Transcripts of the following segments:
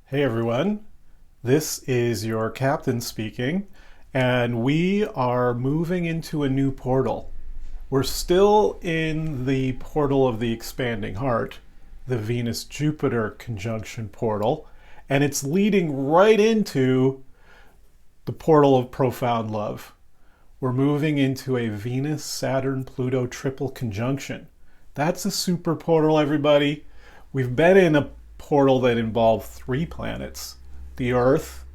Hey everyone, this is your captain speaking, and we are moving into a new portal. We're still in the portal of the expanding heart, the Venus-Jupiter conjunction portal, and it's leading right into the portal of profound love. We're moving into a Venus-Saturn-Pluto triple conjunction. That's a super portal, everybody. We've been in a portal that involved three planets: the Earth,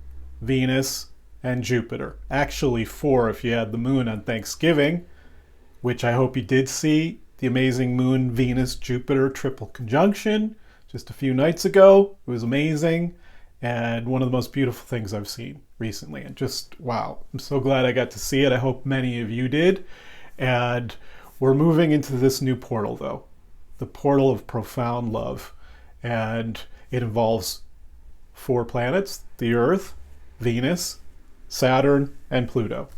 Venus, and Jupiter. Actually, four if you had the moon on Thanksgiving, which I hope you did see. The amazing Moon Venus Jupiter triple conjunction just a few nights ago. It was amazing and one of the most beautiful things I've seen recently. And just wow, I'm so glad I got to see it. I hope many of you did. And we're moving into this new portal, though, the portal of profound love. And it involves four planets: the Earth, Venus, Saturn, and Pluto.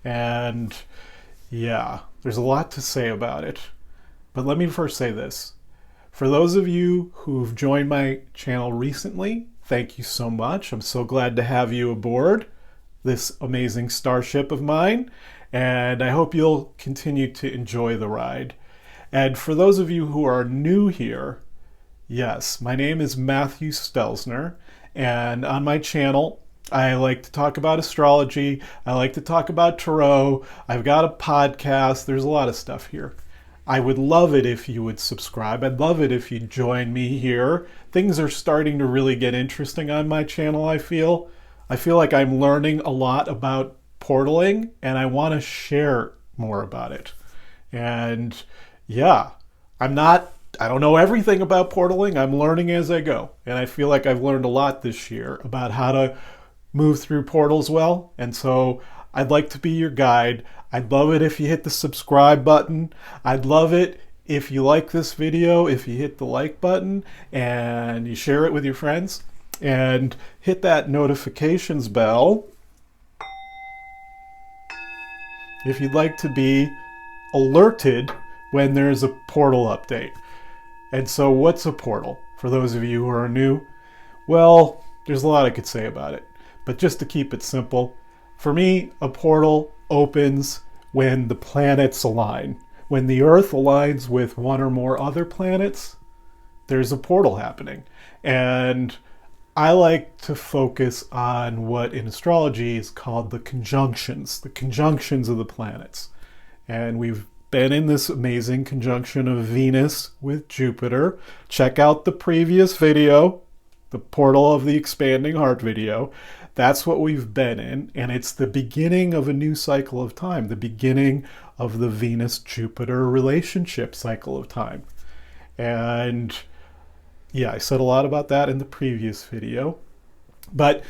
And yeah, there's a lot to say about it. But let me first say this. For those of you who've joined my channel recently, thank you so much. I'm so glad to have you aboard this amazing starship of mine. And I hope you'll continue to enjoy the ride. And for those of you who are new here, yes, my name is Matthew Stelzner, and on my channel, I like to talk about astrology. I like to talk about tarot. I've got a podcast. There's a lot of stuff here. I would love it if you would subscribe. I'd love it if you'd join me here. Things are starting to really get interesting on my channel, I feel. I feel like I'm learning a lot about portaling, and I want to share more about it. And yeah, I don't know everything about portaling. I'm learning as I go. And I feel like I've learned a lot this year about how to move through portals well. And so I'd like to be your guide. I'd love it if you hit the subscribe button. I'd love it if you like this video, if you hit the like button and you share it with your friends and hit that notifications bell if you'd like to be alerted when there's a portal update. And so what's a portal? For those of you who are new, well, there's a lot I could say about it. But just to keep it simple, for me, a portal opens when the planets align. When the Earth aligns with one or more other planets, there's a portal happening. And I like to focus on what in astrology is called the conjunctions of the planets. And we've been in this amazing conjunction of Venus with Jupiter. Check out the previous video, the portal of the expanding heart video. That's what we've been in, and it's the beginning of a new cycle of time, the beginning of the Venus-Jupiter relationship cycle of time. And yeah, I said a lot about that in the previous video. But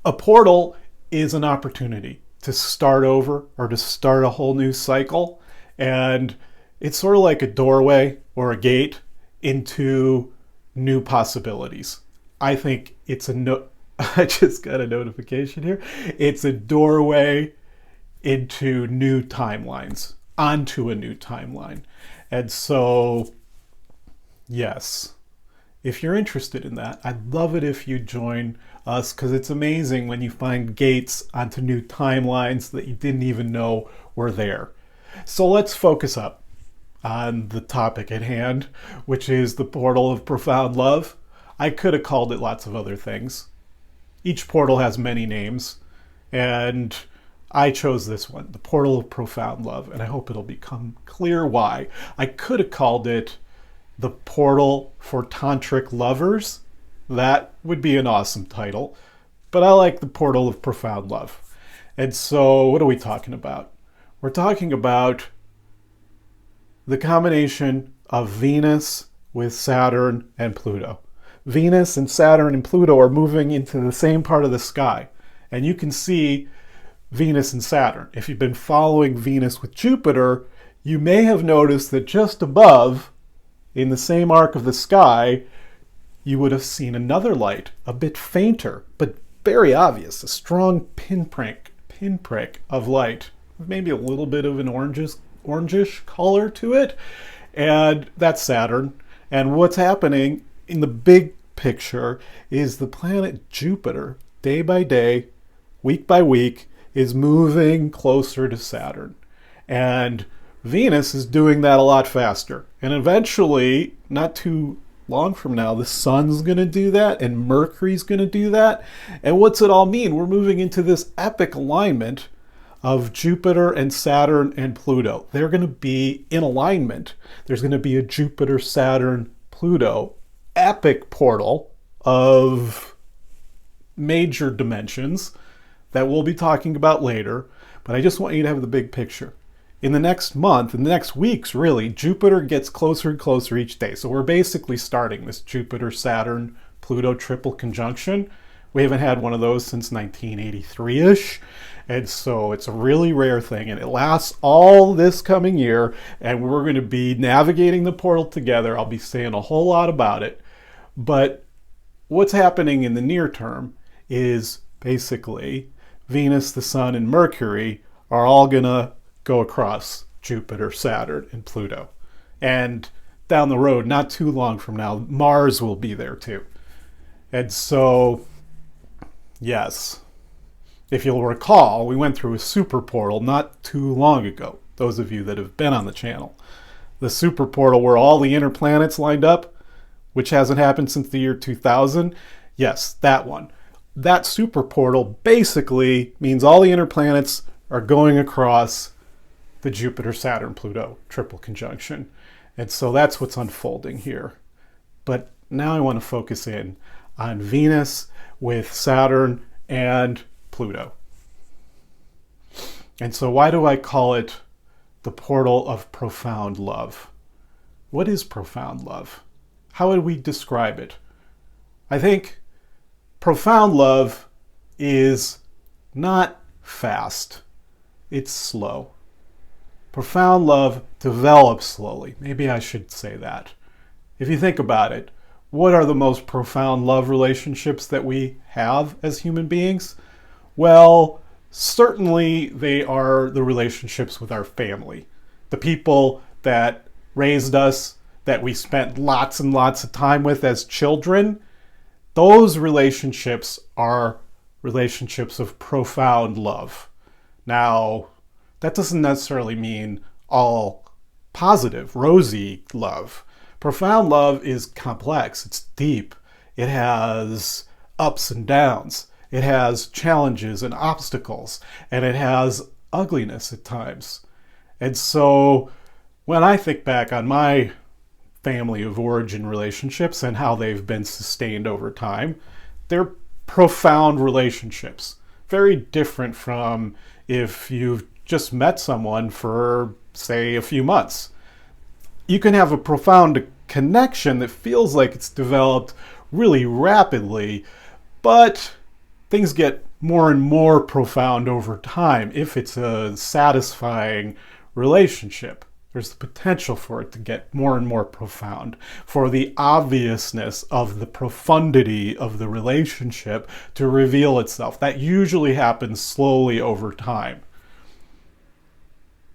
a portal is an opportunity to start over or to start a whole new cycle. And it's sort of like a doorway or a gate into new possibilities. I think it's I just got a notification here. It's a doorway into new timelines, onto a new timeline. And so, yes, if you're interested in that, I'd love it if you join us, because it's amazing when you find gates onto new timelines that you didn't even know were there. So let's focus up on the topic at hand, which is the portal of profound love. I could have called it lots of other things. Each portal has many names, and I chose this one, the portal of profound love, and I hope it'll become clear why. I could have called it the portal for tantric lovers. That would be an awesome title, but I like the portal of profound love. And so what are we talking about? We're talking about the combination of Venus with Saturn and Pluto. Venus and Saturn and Pluto are moving into the same part of the sky. And you can see Venus and Saturn. If you've been following Venus with Jupiter, you may have noticed that just above, in the same arc of the sky, you would have seen another light, a bit fainter, but very obvious, a strong pinprick of light. Maybe a little bit of an orangish color to it. And that's Saturn. And what's happening in the big picture is the planet Jupiter, day by day, week by week, is moving closer to Saturn. And Venus is doing that a lot faster. And eventually, not too long from now, the sun's going to do that and Mercury's going to do that. And what's it all mean? We're moving into this epic alignment of Jupiter and Saturn and Pluto. They're going to be in alignment. There's going to be a Jupiter-Saturn-Pluto epic portal of major dimensions that we'll be talking about later. But I just want you to have the big picture. In the next month, in the next weeks really, Jupiter gets closer and closer each day. So we're basically starting this Jupiter-Saturn-Pluto triple conjunction. We haven't had one of those since 1983-ish. And so it's a really rare thing, and it lasts all this coming year, and we're going to be navigating the portal together. I'll be saying a whole lot about it. But what's happening in the near term is basically Venus, the Sun, and Mercury are all going to go across Jupiter, Saturn, and Pluto. And down the road, not too long from now, Mars will be there too. And so, yes, if you'll recall, we went through a super portal not too long ago, those of you that have been on the channel. The super portal where all the inner planets lined up, which hasn't happened since the year 2000. Yes, that one. That super portal basically means all the inner planets are going across the Jupiter-Saturn-Pluto triple conjunction. And so that's what's unfolding here. But now I want to focus in on Venus with Saturn and Pluto. And so why do I call it the portal of profound love? What is profound love? How would we describe it? I think profound love is not fast. It's slow. Profound love develops slowly. Maybe I should say that. If you think about it, what are the most profound love relationships that we have as human beings? Well, certainly they are the relationships with our family. The people that raised us, that we spent lots and lots of time with as children. Those relationships are relationships of profound love. Now, that doesn't necessarily mean all positive, rosy love. Profound love is complex. It's deep. It has ups and downs. It has challenges and obstacles. And it has ugliness at times. And so when I think back on my family of origin relationships and how they've been sustained over time, they're profound relationships. Very different from if you've just met someone for, say, a few months. You can have a profound connection that feels like it's developed really rapidly, but things get more and more profound over time if it's a satisfying relationship. There's the potential for it to get more and more profound, for the obviousness of the profundity of the relationship to reveal itself. That usually happens slowly over time.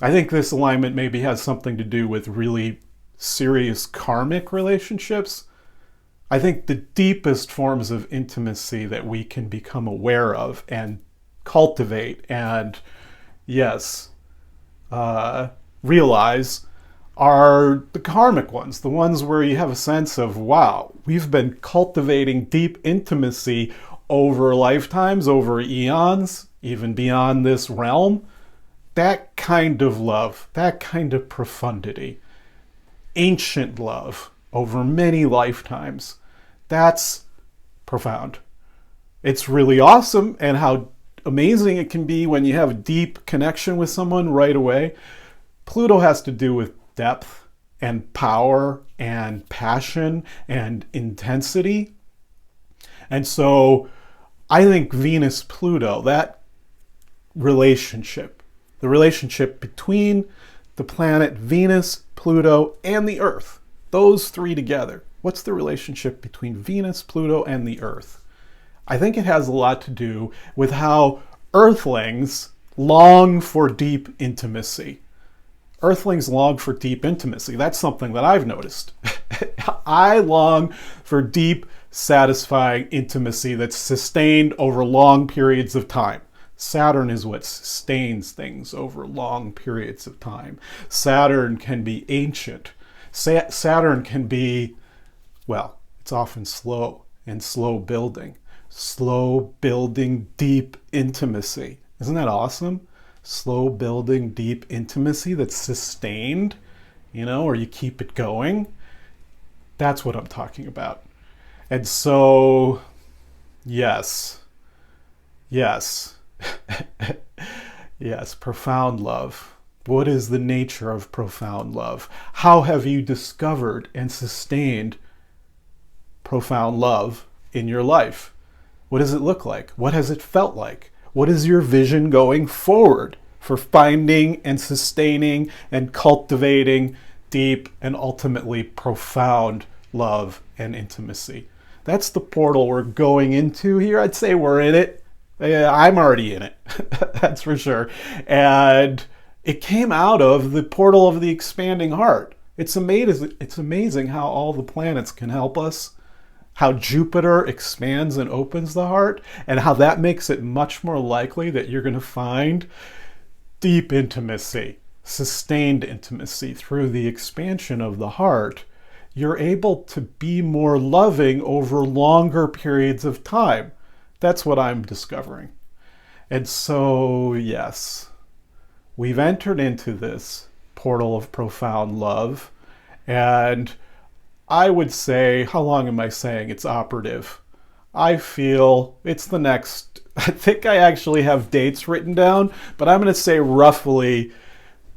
I think this alignment maybe has something to do with really serious karmic relationships. I think the deepest forms of intimacy that we can become aware of and cultivate and, yes, realize are the karmic ones, the ones where you have a sense of, wow, we've been cultivating deep intimacy over lifetimes, over eons, even beyond this realm. That kind of love, that kind of profundity, ancient love over many lifetimes, that's profound. It's really awesome, and how amazing it can be when you have a deep connection with someone right away. Pluto has to do with depth and power and passion and intensity. And so I think Venus-Pluto, that relationship, the relationship between the planet Venus, Pluto, and the Earth, those three together. What's the relationship between Venus, Pluto, and the Earth? I think it has a lot to do with how Earthlings long for deep intimacy. Earthlings long for deep intimacy. That's something that I've noticed. I long for deep satisfying intimacy that's sustained over long periods of time. Saturn is what sustains things over long periods of time. Saturn can be ancient. Saturn can be, well, it's often slow and slow building. Slow building deep intimacy. Isn't that awesome? Slow building deep intimacy that's sustained, or you keep it going. That's what I'm talking about. And so, yes, yes, profound love. What is the nature of profound love? How have you discovered and sustained profound love in your life? What does it look like? What has it felt like? What is your vision going forward for finding and sustaining and cultivating deep and ultimately profound love and intimacy? That's the portal we're going into here. I'd say we're in it. I'm already in it, that's for sure. And it came out of the portal of the expanding heart. It's amazing how all the planets can help us, how Jupiter expands and opens the heart, and how that makes it much more likely that you're going to find deep intimacy, sustained intimacy through the expansion of the heart. You're able to be more loving over longer periods of time. That's what I'm discovering. And so, yes, we've entered into this portal of profound love, and I would say, how long am I saying it's operative? I feel it's the next, I think I actually have dates written down, but I'm going to say roughly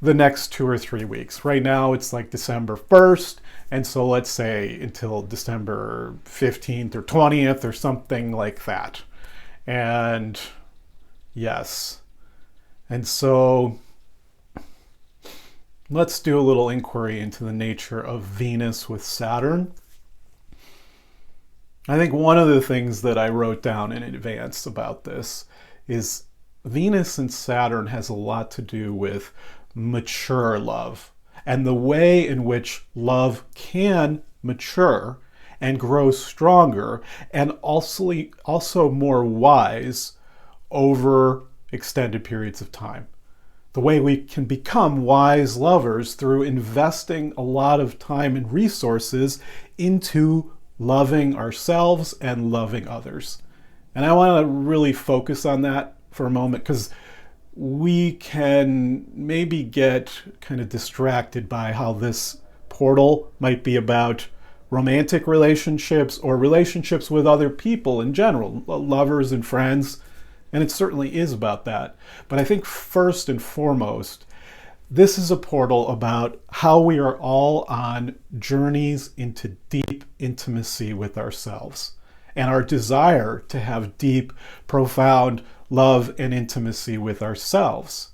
the next 2 or 3 weeks. Right now it's like December 1st, and so let's say until December 15th or 20th or something like that. And yes, and so let's do a little inquiry into the nature of Venus with Saturn. I think one of the things that I wrote down in advance about this is Venus and Saturn has a lot to do with mature love and the way in which love can mature and grow stronger and also more wise over extended periods of time. The way we can become wise lovers through investing a lot of time and resources into loving ourselves and loving others. And I want to really focus on that for a moment, because we can maybe get kind of distracted by how this portal might be about romantic relationships or relationships with other people in general, lovers and friends. And it certainly is about that. But I think first and foremost, this is a portal about how we are all on journeys into deep intimacy with ourselves and our desire to have deep, profound love and intimacy with ourselves.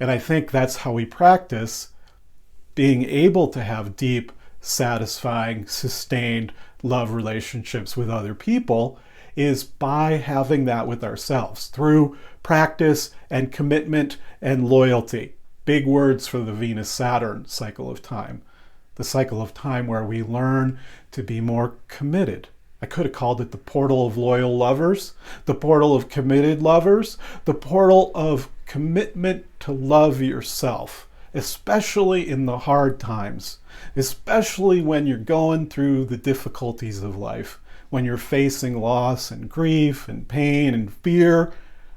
And I think that's how we practice being able to have deep, satisfying, sustained love relationships with other people, is by having that with ourselves through practice and commitment and loyalty. Big words for the Venus-Saturn cycle of time. The cycle of time where we learn to be more committed. I could have called it the portal of loyal lovers, the portal of committed lovers, the portal of commitment to love yourself, especially in the hard times, especially when you're going through the difficulties of life, when you're facing loss and grief and pain and fear.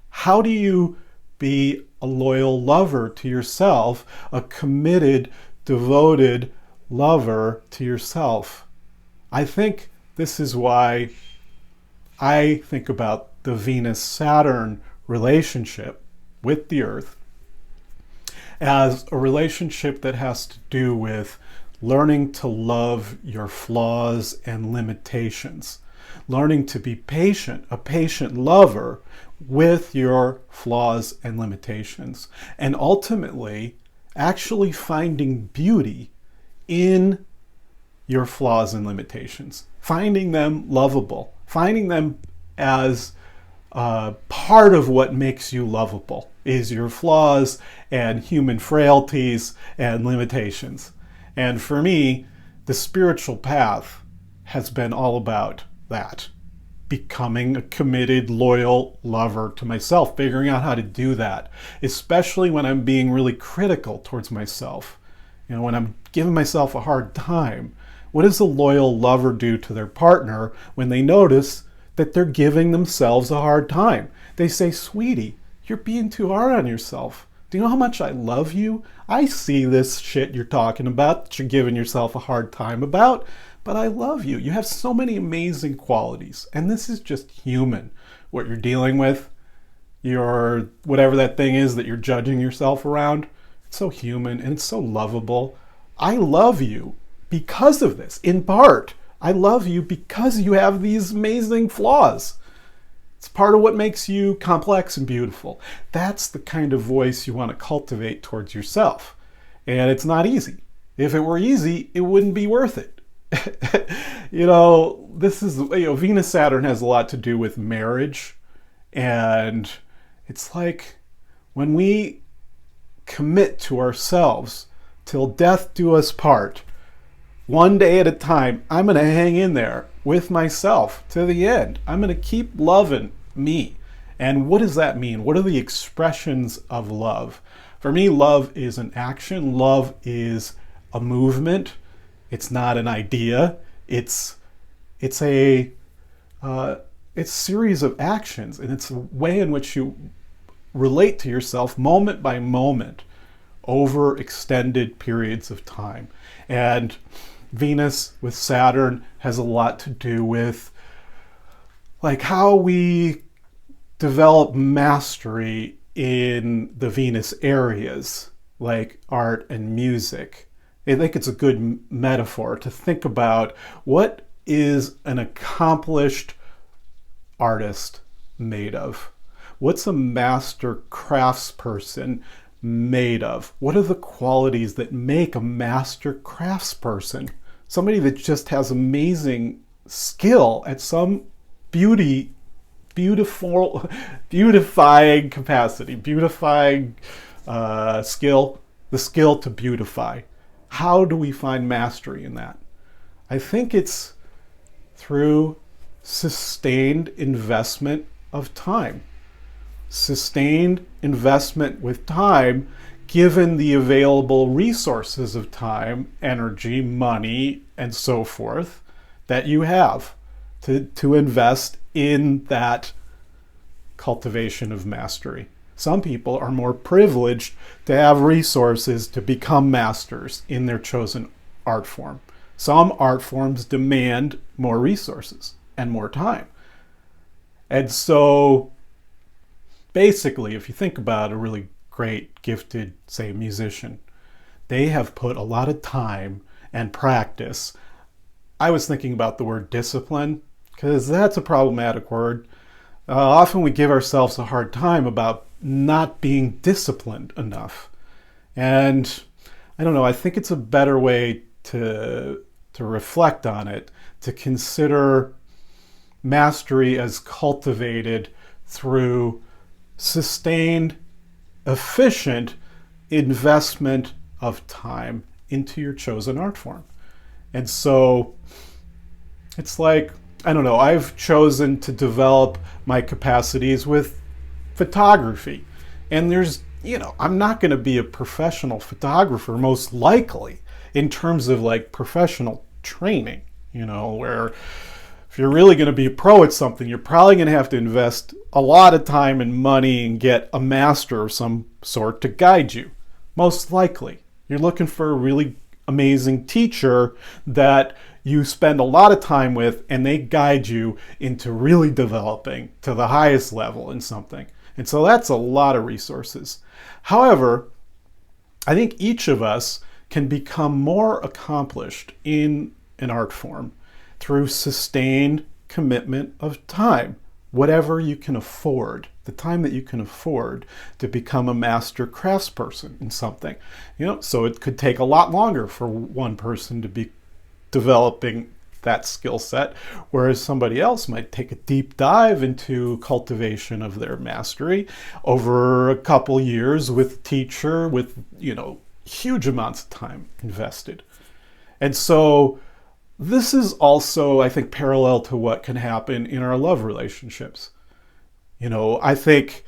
How do you be a loyal lover to yourself, a committed, devoted lover to yourself? I think this is why I think about the Venus-Saturn relationship with the Earth as a relationship that has to do with learning to love your flaws and limitations, learning to be patient, a patient lover with your flaws and limitations, and ultimately actually finding beauty in your flaws and limitations, finding them lovable, finding them as part of what makes you lovable is your flaws and human frailties and limitations. And for me, the spiritual path has been all about that. Becoming a committed, loyal lover to myself, figuring out how to do that, especially when I'm being really critical towards myself. When I'm giving myself a hard time. What does a loyal lover do to their partner when they notice that they're giving themselves a hard time? They say, sweetie, you're being too hard on yourself. Do you know how much I love you? I see this shit you're talking about, that you're giving yourself a hard time about, but I love you. You have so many amazing qualities, and this is just human. What you're dealing with, your whatever that thing is that you're judging yourself around, it's so human and it's so lovable. I love you because of this, in part. I love you because you have these amazing flaws. It's part of what makes you complex and beautiful. That's the kind of voice you want to cultivate towards yourself. And it's not easy. If it were easy, it wouldn't be worth it. This is, Venus-Saturn has a lot to do with marriage. And it's like when we commit to ourselves till death do us part, one day at a time, I'm going to hang in there with myself to the end. I'm going to keep loving me. And what does that mean? What are the expressions of love? For me, love is an action. Love is a movement. It's not an idea. It's a series of actions, and it's a way in which you relate to yourself moment by moment over extended periods of time. And Venus with Saturn has a lot to do with like how we develop mastery in the Venus areas, like art and music. I think it's a good metaphor to think about what is an accomplished artist made of? What's a master craftsperson made of? What are the qualities that make a master craftsperson? Somebody that just has amazing skill at some beautifying capacity, beautifying skill, the skill to beautify. How do we find mastery in that? I think it's through sustained investment of time. Sustained investment with time, given the available resources of time, energy, money, and so forth that you have to invest in that cultivation of mastery. Some people are more privileged to have resources to become masters in their chosen art form. Some art forms demand more resources and more time. And so basically, if you think about a really great, gifted, say, musician, they have put a lot of time and practice. I was thinking about the word discipline, because that's a problematic word. Often we give ourselves a hard time about not being disciplined enough. And I don't know, I think it's a better way to reflect on it, to consider mastery as cultivated through sustained, efficient investment of time into your chosen art form. And so it's like, I don't know, I've chosen to develop my capacities with photography. And there's, I'm not going to be a professional photographer, most likely, in terms of like professional training, where if you're really going to be a pro at something, you're probably going to have to invest a lot of time and money and get a master of some sort to guide you. Most likely. You're looking for a really amazing teacher that you spend a lot of time with, and they guide you into really developing to the highest level in something. And so that's a lot of resources. However, I think each of us can become more accomplished in an art form through sustained commitment of time, whatever you can afford, the time that you can afford to become a master craftsperson in something. So it could take a lot longer for one person to be developing that skill set, whereas somebody else might take a deep dive into cultivation of their mastery over a couple years with a teacher with, huge amounts of time invested. And so This is also, I think, parallel to what can happen in our love relationships. I think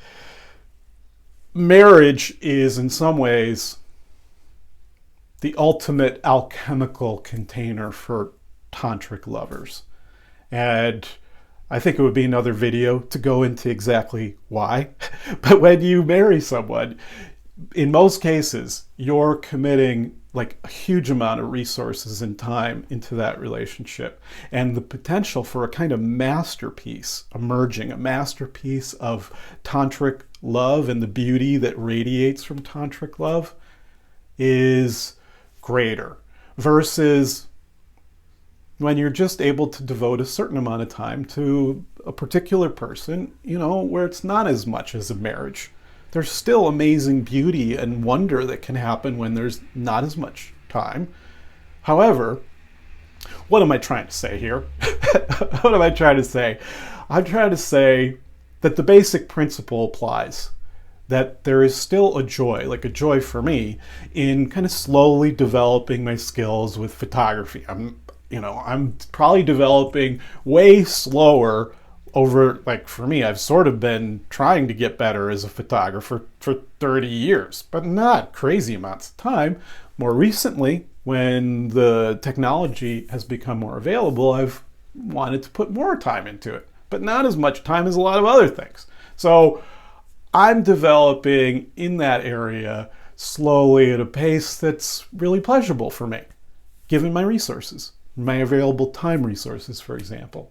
marriage is in some ways the ultimate alchemical container for tantric lovers. And I think it would be another video to go into exactly why. But when you marry someone, in most cases, you're committing like a huge amount of resources and time into that relationship, and the potential for a kind of masterpiece emerging, a masterpiece of tantric love and the beauty that radiates from tantric love is greater versus when you're just able to devote a certain amount of time to a particular person, where it's not as much as a marriage. There's still amazing beauty and wonder that can happen when there's not as much time. However, what am I trying to say here? What am I trying to say? I'm trying to say that the basic principle applies. That there is still a joy, like a joy for me, in kind of slowly developing my skills with photography. I'm probably developing way slower over, like for me, I've sort of been trying to get better as a photographer for 30 years, but not crazy amounts of time. More recently, when the technology has become more available, I've wanted to put more time into it, but not as much time as a lot of other things. So I'm developing in that area slowly at a pace that's really pleasurable for me, given my resources, my available time resources, for example.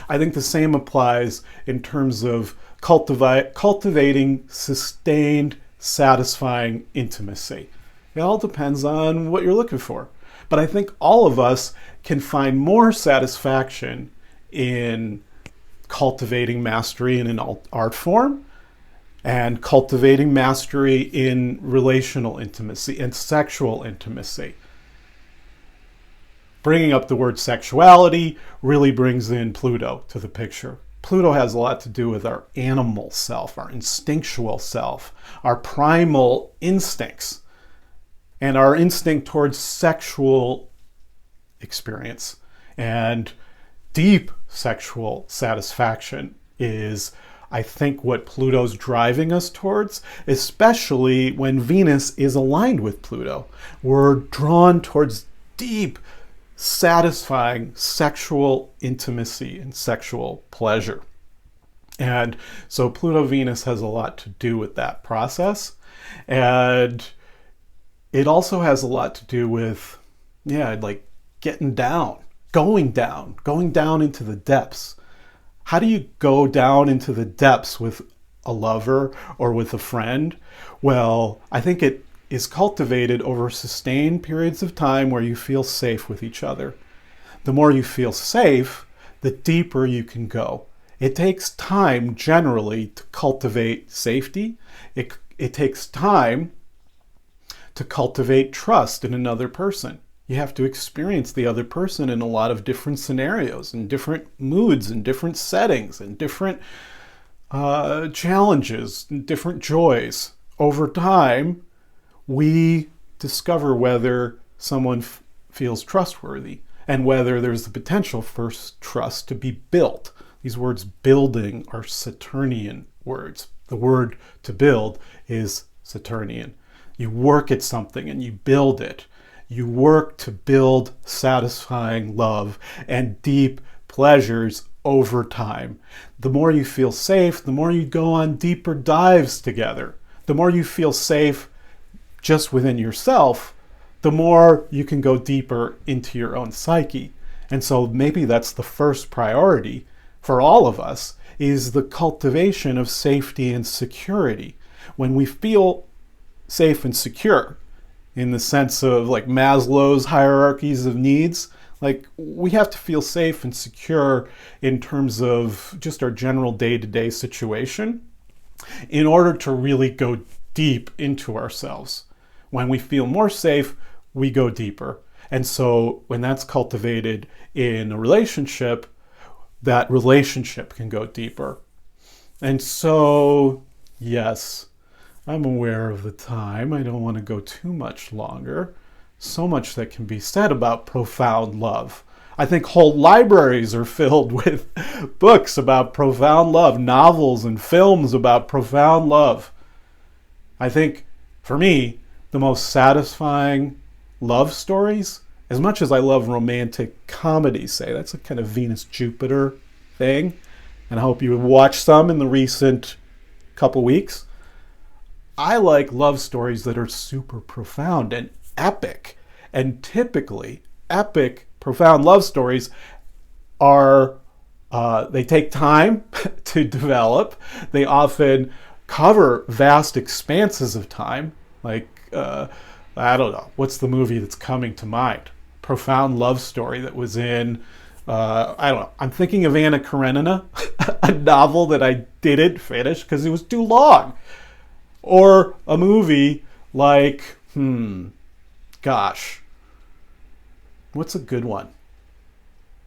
I think the same applies in terms of cultivating sustained, satisfying intimacy. It all depends on what you're looking for. But I think all of us can find more satisfaction in cultivating mastery in an art form and cultivating mastery in relational intimacy and sexual intimacy. Bringing up the word sexuality really brings in Pluto to the picture. Pluto has a lot to do with our animal self, our instinctual self, our primal instincts, and our instinct towards sexual experience. And deep sexual satisfaction is, I think, what Pluto's driving us towards, especially when Venus is aligned with Pluto. We're drawn towards deep, satisfying sexual intimacy and sexual pleasure. And so Pluto-Venus has a lot to do with that process. And it also has a lot to do with, like getting down, going down into the depths. How do you go down into the depths with a lover or with a friend? Well, I think it is cultivated over sustained periods of time where you feel safe with each other. The more you feel safe, the deeper you can go. It takes time generally to cultivate safety. It takes time to cultivate trust in another person. You have to experience the other person in a lot of different scenarios, in different moods, in different settings, in different challenges, in different joys. Over time, we discover whether someone feels trustworthy and whether there's the potential for trust to be built. These words building are Saturnian words. The word to build is Saturnian. You work at something and you build it. You work to build satisfying love and deep pleasures over time. The more you feel safe, the more you go on deeper dives together. The more you feel safe just within yourself, the more you can go deeper into your own psyche. And so maybe that's the first priority for all of us, is the cultivation of safety and security. When we feel safe and secure, in the sense of like Maslow's hierarchies of needs, like we have to feel safe and secure in terms of just our general day-to-day situation in order to really go deep into ourselves. When we feel more safe, we go deeper. And so when that's cultivated in a relationship, that relationship can go deeper. And so, yes, I'm aware of the time. I don't want to go too much longer. so much that can be said about profound love. I think whole libraries are filled with books about profound love, novels and films about profound love. I think, for me, the most satisfying love stories, as much as I love romantic comedies, say, that's a kind of Venus-Jupiter thing, and I hope you watched some in the recent couple weeks. I like love stories that are super profound and epic. And typically, epic, profound love stories are, they take time to develop. They often cover vast expanses of time. Like, I don't know, what's the movie that's coming to mind? Profound love story that was in, I don't know, I'm thinking of Anna Karenina, a novel that I didn't finish because it was too long. Or a movie like, gosh, what's a good one?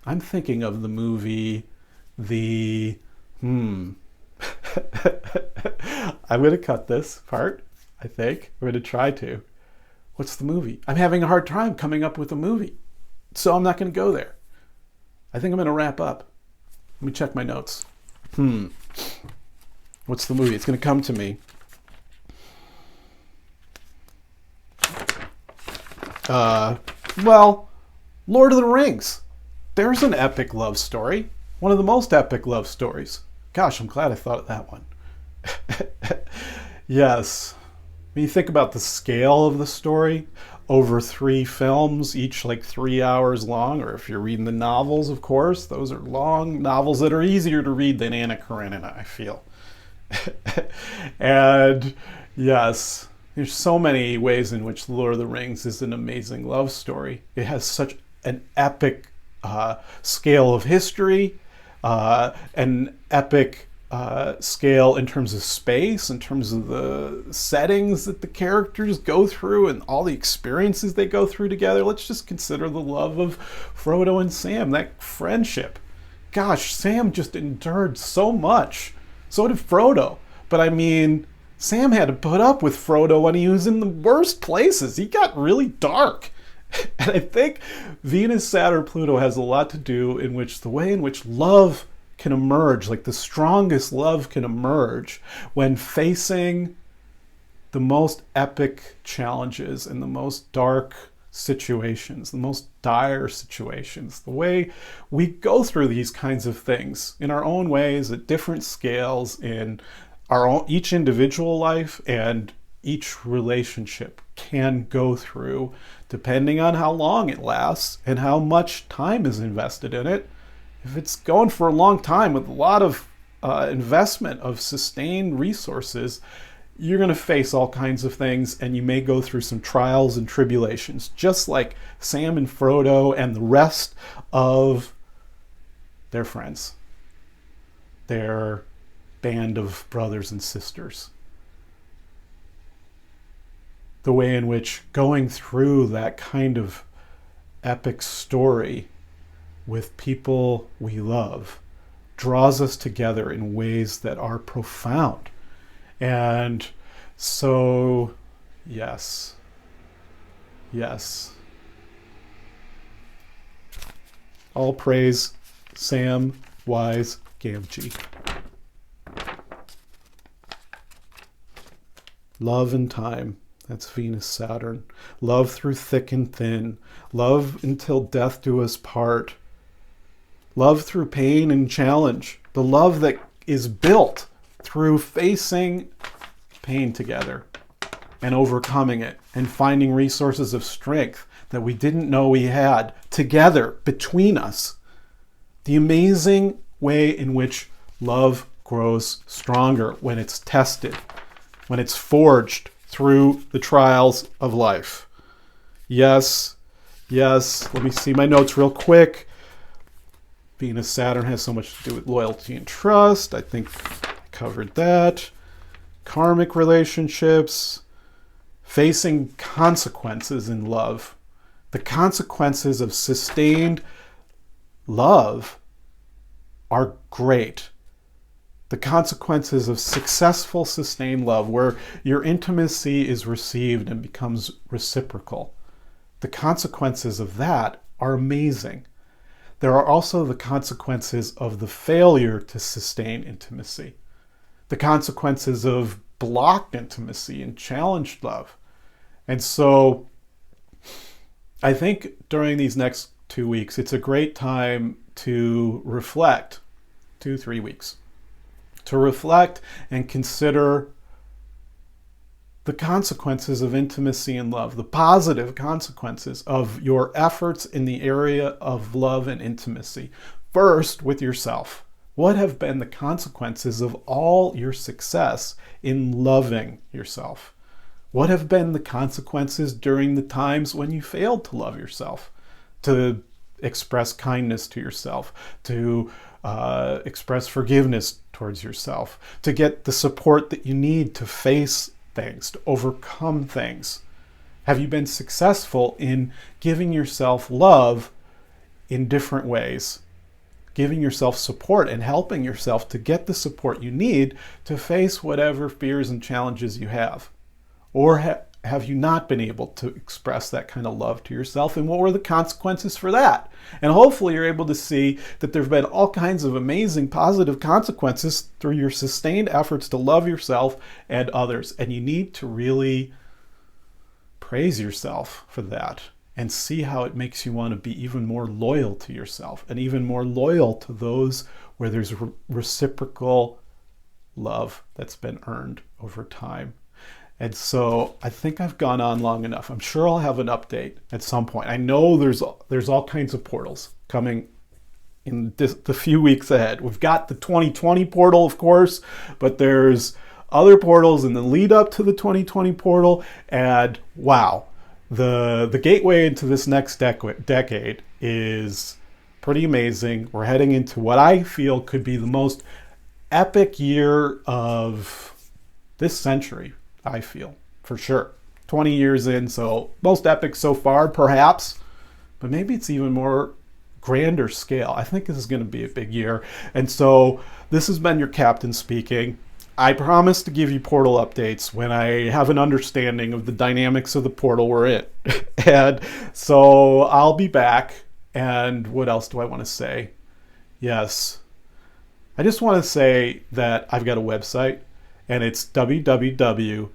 I'm thinking of the movie, I'm going to cut this part, I think. I'm going to try to. What's the movie? I'm having a hard time coming up with a movie, so I'm not going to go there. I think I'm going to wrap up. Let me check my notes. What's the movie? It's going to come to me. Well, Lord of the Rings. There's an epic love story. One of the most epic love stories. Gosh, I'm glad I thought of that one. Yes. When you think about the scale of the story, over 3 films, each like 3 hours long, or if you're reading the novels, of course, those are long novels that are easier to read than Anna Karenina, I feel. And yes, there's so many ways in which The Lord of the Rings is an amazing love story. It has such an epic scale of history, an epic scale in terms of space, in terms of the settings that the characters go through and all the experiences they go through together. Let's just consider the love of Frodo and Sam, that friendship. Gosh, Sam just endured so much. So did Frodo. But I mean, Sam had to put up with Frodo when he was in the worst places. He got really dark. And I think Venus-Saturn-Pluto has a lot to do in which the way in which love can emerge, like the strongest love can emerge when facing the most epic challenges and the most dark situations, the most dire situations. The way we go through these kinds of things in our own ways at different scales in our own, each individual life and each relationship can go through, depending on how long it lasts and how much time is invested in it. If it's going for a long time with a lot of investment of sustained resources, you're going to face all kinds of things, and you may go through some trials and tribulations, just like Sam and Frodo and the rest of their friends, their band of brothers and sisters. The way in which going through that kind of epic story with people we love draws us together in ways that are profound. And so, yes. All praise Sam Wise Gamgee. Love and time. That's Venus-Saturn. Love through thick and thin. Love until death do us part. Love through pain and challenge. The love that is built through facing pain together and overcoming it and finding resources of strength that we didn't know we had together between us. The amazing way in which love grows stronger when it's tested, when it's forged through the trials of life. Yes. Let me see my notes real quick. Venus-Saturn has so much to do with loyalty and trust. I think I covered that. Karmic relationships. Facing consequences in love. The consequences of sustained love are great. The consequences of successful, sustained love, where your intimacy is received and becomes reciprocal. the consequences of that are amazing. There are also the consequences of the failure to sustain intimacy, the consequences of blocked intimacy and challenged love. And so I think during these next 2 weeks, it's a great time to reflect, 2-3 weeks, to reflect and consider the consequences of intimacy and love, the positive consequences of your efforts in the area of love and intimacy. First, with yourself. What have been the consequences of all your success in loving yourself? What have been the consequences during the times when you failed to love yourself, to express kindness to yourself, to express forgiveness towards yourself, to get the support that you need to face things, to overcome things? Have you been successful in giving yourself love in different ways? Giving yourself support and helping yourself to get the support you need to face whatever fears and challenges you have? Or have you not been able to express that kind of love to yourself? And what were the consequences for that? And hopefully you're able to see that there have been all kinds of amazing positive consequences through your sustained efforts to love yourself and others. And you need to really praise yourself for that and see how it makes you want to be even more loyal to yourself and even more loyal to those where there's reciprocal love that's been earned over time. And so I think I've gone on long enough. I'm sure I'll have an update at some point. I know there's all kinds of portals coming in the few weeks ahead. We've got the 2020 portal, of course, but there's other portals in the lead up to the 2020 portal. And wow, the gateway into this next decade is pretty amazing. We're heading into what I feel could be the most epic year of this century. I feel, for sure. 20 years in, so most epic so far, perhaps, but maybe it's even more grander scale. I think this is going to be a big year. And so this has been your captain speaking. I promise to give you portal updates when I have an understanding of the dynamics of the portal we're in. And so I'll be back. And what else do I want to say? Yes. I just want to say that I've got a website, and it's www.stels.biz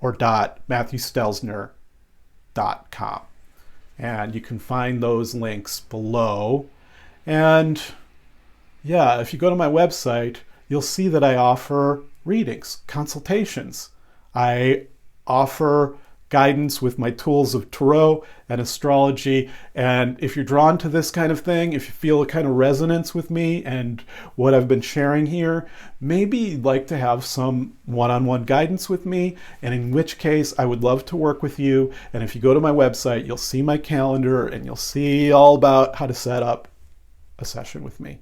or .matthewstelzner.com. And you can find those links below. And yeah, if you go to my website, you'll see that I offer readings, consultations. I offer guidance with my tools of tarot and astrology. And if you're drawn to this kind of thing, if you feel a kind of resonance with me and what I've been sharing here, maybe you'd like to have some one-on-one guidance with me, and in which case I would love to work with you. And if you go to my website, you'll see my calendar and you'll see all about how to set up a session with me.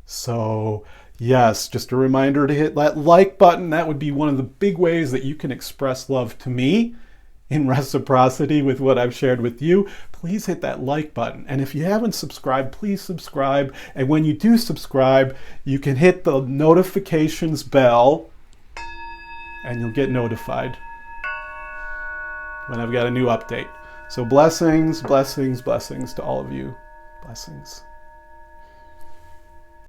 So yes, just a reminder to hit that like button. That would be one of the big ways that you can express love to me in reciprocity with what I've shared with you. Please hit that like button. And if you haven't subscribed, please subscribe. And when you do subscribe, you can hit the notifications bell and you'll get notified when I've got a new update. So blessings, blessings, blessings to all of you. Blessings.